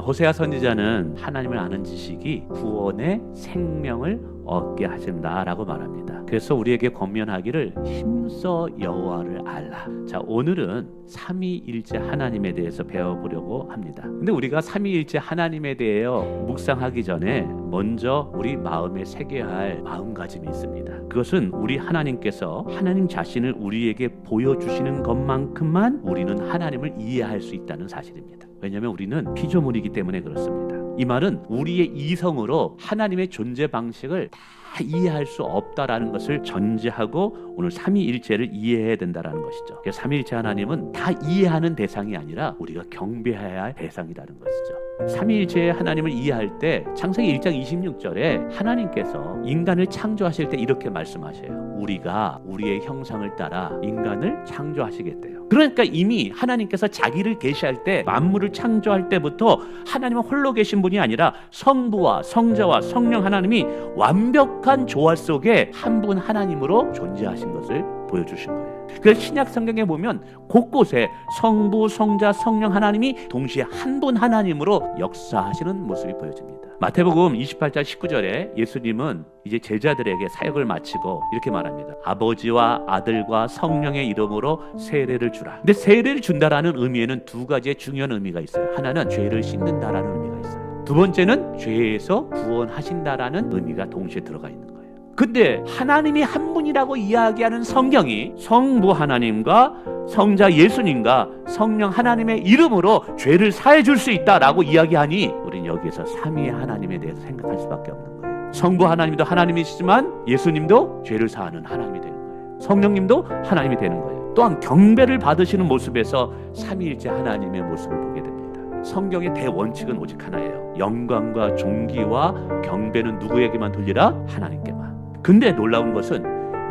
호세아 선지자는 하나님을 아는 지식이 구원의 생명을 얻게 하신다라고 말합니다. 그래서 우리에게 권면하기를 힘써 여호와를 알라. 자, 오늘은 삼위일체 하나님에 대해서 배워보려고 합니다. 근데 우리가 삼위일체 하나님에 대하여 묵상하기 전에 먼저 우리 마음에 새겨야 할 마음가짐이 있습니다. 그것은 우리 하나님께서 하나님 자신을 우리에게 보여주시는 것만큼만 우리는 하나님을 이해할 수 있다는 사실입니다. 왜냐하면 우리는 피조물이기 때문에 그렇습니다. 이 말은 우리의 이성으로 하나님의 존재 방식을 다 이해할 수 없다라는 것을 전제하고 오늘 삼위일체를 이해해야 된다라는 것이죠. 그래서 삼위일체 하나님은 다 이해하는 대상이 아니라 우리가 경배해야 할 대상이라는 것이죠. 삼위일체의 하나님을 이해할 때 창세기 1장 26절에 하나님께서 인간을 창조하실 때 이렇게 말씀하셔요. 우리가 우리의 형상을 따라 인간을 창조하시겠대요. 그러니까 이미 하나님께서 자기를 계시할 때 만물을 창조할 때부터 하나님은 홀로 계신 분이 아니라 성부와 성자와 성령 하나님이 완벽한 조화 속에 한 분 하나님으로 존재하신 것을 보여주신 거예요. 그래서 신약 성경에 보면 곳곳에 성부, 성자, 성령 하나님이 동시에 한 분 하나님으로 역사하시는 모습이 보여집니다. 마태복음 28장 19절에 예수님은 이제 제자들에게 사역을 마치고 이렇게 말합니다. 아버지와 아들과 성령의 이름으로 세례를 주라. 근데 세례를 준다라는 의미에는 두 가지의 중요한 의미가 있어요. 하나는 죄를 씻는다라는 의미가 있어요. 두 번째는 죄에서 구원하신다라는 의미가 동시에 들어가 있는 거예요. 근데 하나님이 한 분이라고 이야기하는 성경이 성부 하나님과 성자 예수님과 성령 하나님의 이름으로 죄를 사해 줄 수 있다라고 이야기하니 우리는 여기에서 삼위의 하나님에 대해서 생각할 수밖에 없는 거예요. 성부 하나님도 하나님이시지만 예수님도 죄를 사하는 하나님이 되는 거예요. 성령님도 하나님이 되는 거예요. 또한 경배를 받으시는 모습에서 삼위일체 하나님의 모습을 보게 됩니다. 성경의 대원칙은 오직 하나예요. 영광과 존귀와 경배는 누구에게만 돌리라? 하나님께만. 근데 놀라운 것은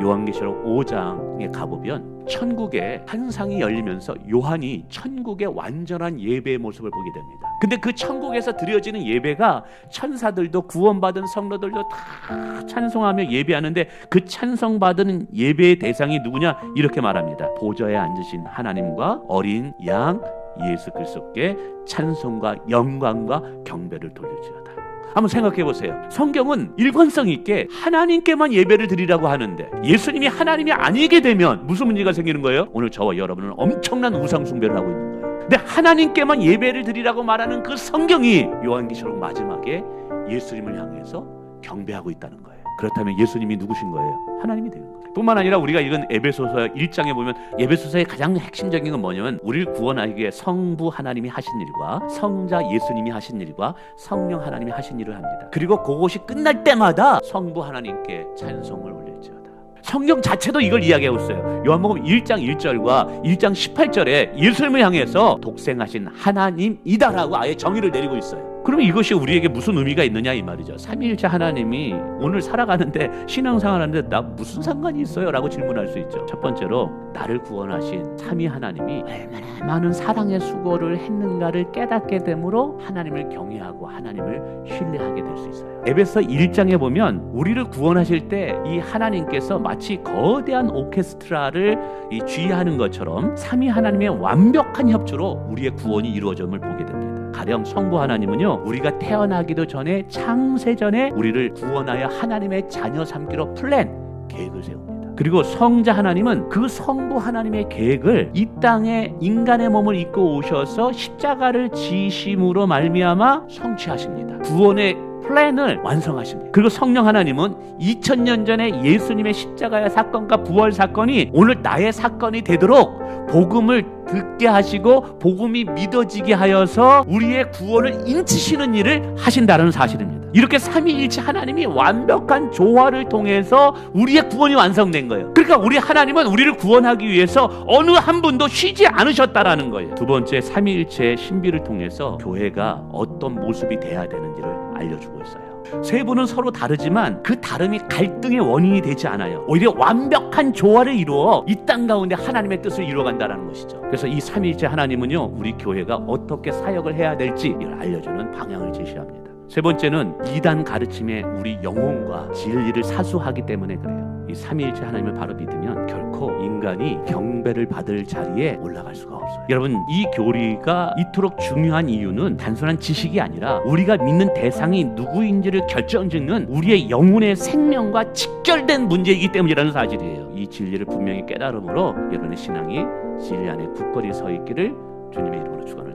요한계시록 5장에 가보면 천국에 한 상이 열리면서 요한이 천국의 완전한 예배의 모습을 보게 됩니다. 근데 그 천국에서 드려지는 예배가 천사들도 구원받은 성도들도 다 찬송하며 예배하는데 그 찬송받은 예배의 대상이 누구냐? 이렇게 말합니다. 보좌에 앉으신 하나님과 어린 양 예수 그리스도께 찬송과 영광과 경배를 돌릴지어다. 한번 생각해 보세요. 성경은 일관성 있게 하나님께만 예배를 드리라고 하는데 예수님이 하나님이 아니게 되면 무슨 문제가 생기는 거예요? 오늘 저와 여러분은 엄청난 우상 숭배를 하고 있는 거예요. 근데 하나님께만 예배를 드리라고 말하는 그 성경이 요한계시록 마지막에 예수님을 향해서 경배하고 있다는 거예요. 그렇다면 예수님이 누구신 거예요? 하나님이 되는 거예요. 뿐만 아니라 우리가 읽은 에베소서 1장에 보면 에베소서의 가장 핵심적인 건 뭐냐면 우리를 구원하기 위해 성부 하나님이 하신 일과 성자 예수님이 하신 일과 성령 하나님이 하신 일을 합니다. 그리고 그것이 끝날 때마다 성부 하나님께 찬송을 올릴지어다. 성경 자체도 이걸 이야기하고 있어요. 요한복음 1장 1절과 1장 18절에 예수님을 향해서 독생하신 하나님이다라고 아예 정의를 내리고 있어요. 그러면 이것이 우리에게 무슨 의미가 있느냐 이 말이죠. 삼위일체 하나님이 오늘 살아가는데 신앙생활하는데 나 무슨 상관이 있어요? 라고 질문할 수 있죠. 첫 번째로 나를 구원하신 삼위 하나님이 얼마나 많은 사랑의 수고를 했는가를 깨닫게 되므로 하나님을 경외하고 하나님을 신뢰하게 될 수 있어요. 에베소 1장에 보면 우리를 구원하실 때 이 하나님께서 마치 거대한 오케스트라를 지휘하는 것처럼 삼위 하나님의 완벽한 협조로 우리의 구원이 이루어짐을 보게 됩니다. 가령 성부 하나님은요, 우리가 태어나기도 전에 창세전에 우리를 구원하여 하나님의 자녀 삼기로 계획을 세웁니다. 그리고 성자 하나님은 그 성부 하나님의 계획을 이 땅에 인간의 몸을 입고 오셔서 십자가를 지심으로 말미암아 성취하십니다. 구원의 플랜을 완성하십니다. 그리고 성령 하나님은 2000년 전에 예수님의 십자가의 사건과 부활 사건이 오늘 나의 사건이 되도록 복음을 듣게 하시고 복음이 믿어지게 하여서 우리의 구원을 인치시는 일을 하신다는 사실입니다. 이렇게 삼위일체 하나님이 완벽한 조화를 통해서 우리의 구원이 완성된 거예요. 그러니까 우리 하나님은 우리를 구원하기 위해서 어느 한 분도 쉬지 않으셨다라는 거예요. 두 번째, 삼위일체의 신비를 통해서 교회가 어떤 모습이 돼야 되는지를 알려주고 있어요. 세 분은 서로 다르지만 그 다름이 갈등의 원인이 되지 않아요. 오히려 완벽한 조화를 이루어 이 땅 가운데 하나님의 뜻을 이루어간다는 것이죠. 그래서 이 삼위일체 하나님은요, 우리 교회가 어떻게 사역을 해야 될지 이걸 알려주는 방향을 제시합니다. 세 번째는 이단 가르침에 우리 영혼과 진리를 사수하기 때문에 그래요. 이 삼위일체 하나님을 바로 믿으면 결코 않고 인간이 경배를 받을 자리에 올라갈 수가 없어요. 여러분, 이 교리가 이토록 중요한 이유는 단순한 지식이 아니라 우리가 믿는 대상이 누구인지를 결정짓는 우리의 영혼의 생명과 직결된 문제이기 때문이라는 사실이에요. 이 진리를 분명히 깨달음으로 여러분의 신앙이 진리 안에 굳건히 서 있기를 주님의 이름으로 축원을